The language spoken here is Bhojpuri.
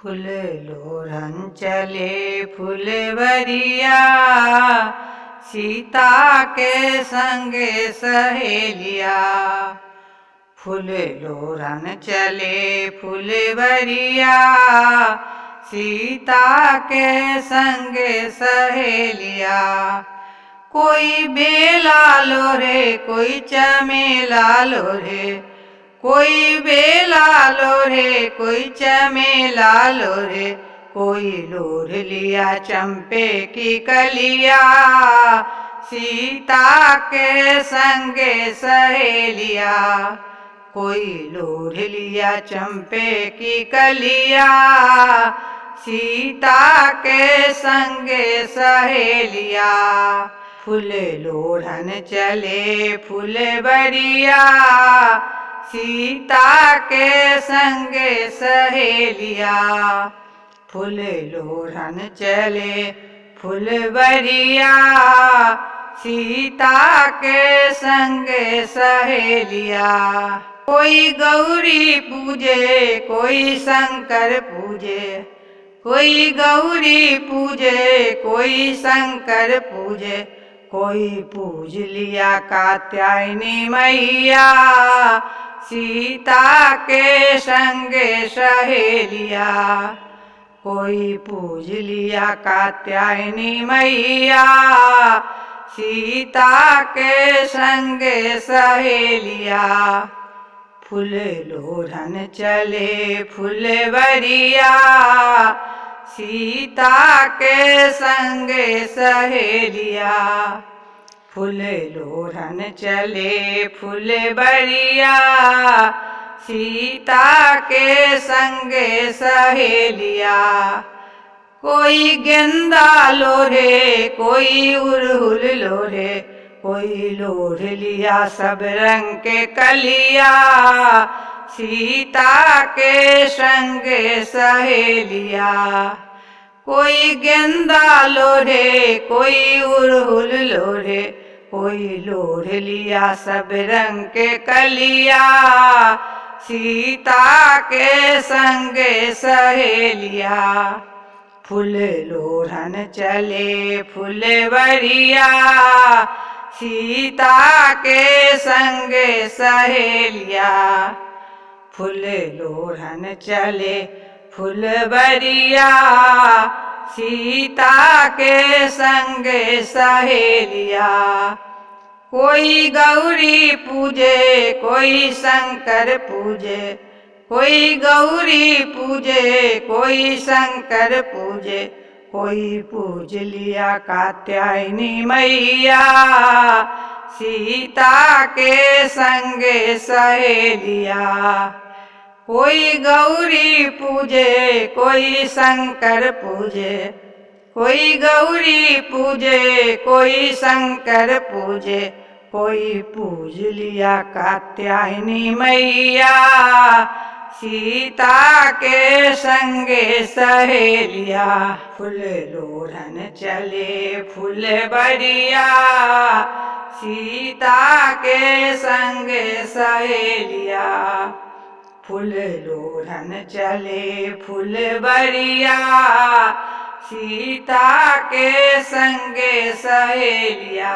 फूल लोढ़न चले फुलवरिया, सीता के संगे सहेलिया। फूल लोढ़न चले फुलवरिया, सीता के संगे सहेलिया। कोई बेला लोरे कोई चमेला लोरे, कोई बेला लोरे कोई चमेला लोरे, कोई लोढ़ लिया चंपे की कलिया, सीता के संगे सहेलिया। कोई लोढ़ लिया चंपे की कलिया, सीता के संगे सहेलिया। फूल लोढ़न चले फुलवरिया, सीता के संगे सहेलिया। फूल लोढ़न चले फुलवरिया, सीता के संगे सहेलिया। कोई गौरी पूजे कोई शंकर पूजे, कोई गौरी पूजे कोई शंकर पूजे, कोई पूज लिया कात्यायनी मैया, सीता के संगे सहेलिया। कोई पूज लिया कात्यायनी मैया, सीता के संगे सहेलिया। फूल लोढ़न चले फुलवरिया, सीता के संगे सहेलिया। फूल लोढ़न चले फुलवरिया, सीता के संगे सहेलिया। कोई गेंदा लोरे कोई उड़हुल लोरे, कोई लोढ़ लिया सब रंग के कलिया, सीता के संगे सहेलिया। कोई गेंदा लोरे कोई उड़हुल लोरे, कोई लोढ़ लिया सब रंग के कलिया, सीता के संगे सहेलिया। फूल लोढ़न चले फुलवरिया, सीता के संगे सहेलिया। फूल लोढ़न चले फुलवरिया, सीता के संगे सहेलिया। कोई गौरी पूजे कोई शंकर पूजे, कोई गौरी पूजे कोई शंकर पूजे, कोई पूज लिया कात्यायनी मैया, सीता के संगे सहेलिया। कोई गौरी पूजे कोई शंकर पूजे, कोई गौरी पूजे कोई शंकर पूजे, कोई पूज लिया कात्यायनी मैया, सीता के संगे सहेलिया। फूल लोढ़न चले फुलवरिया, सीता के संगे सहेलिया। फूल लोढ़न चले फुलवरिया, सीता के संगे सहेलिया।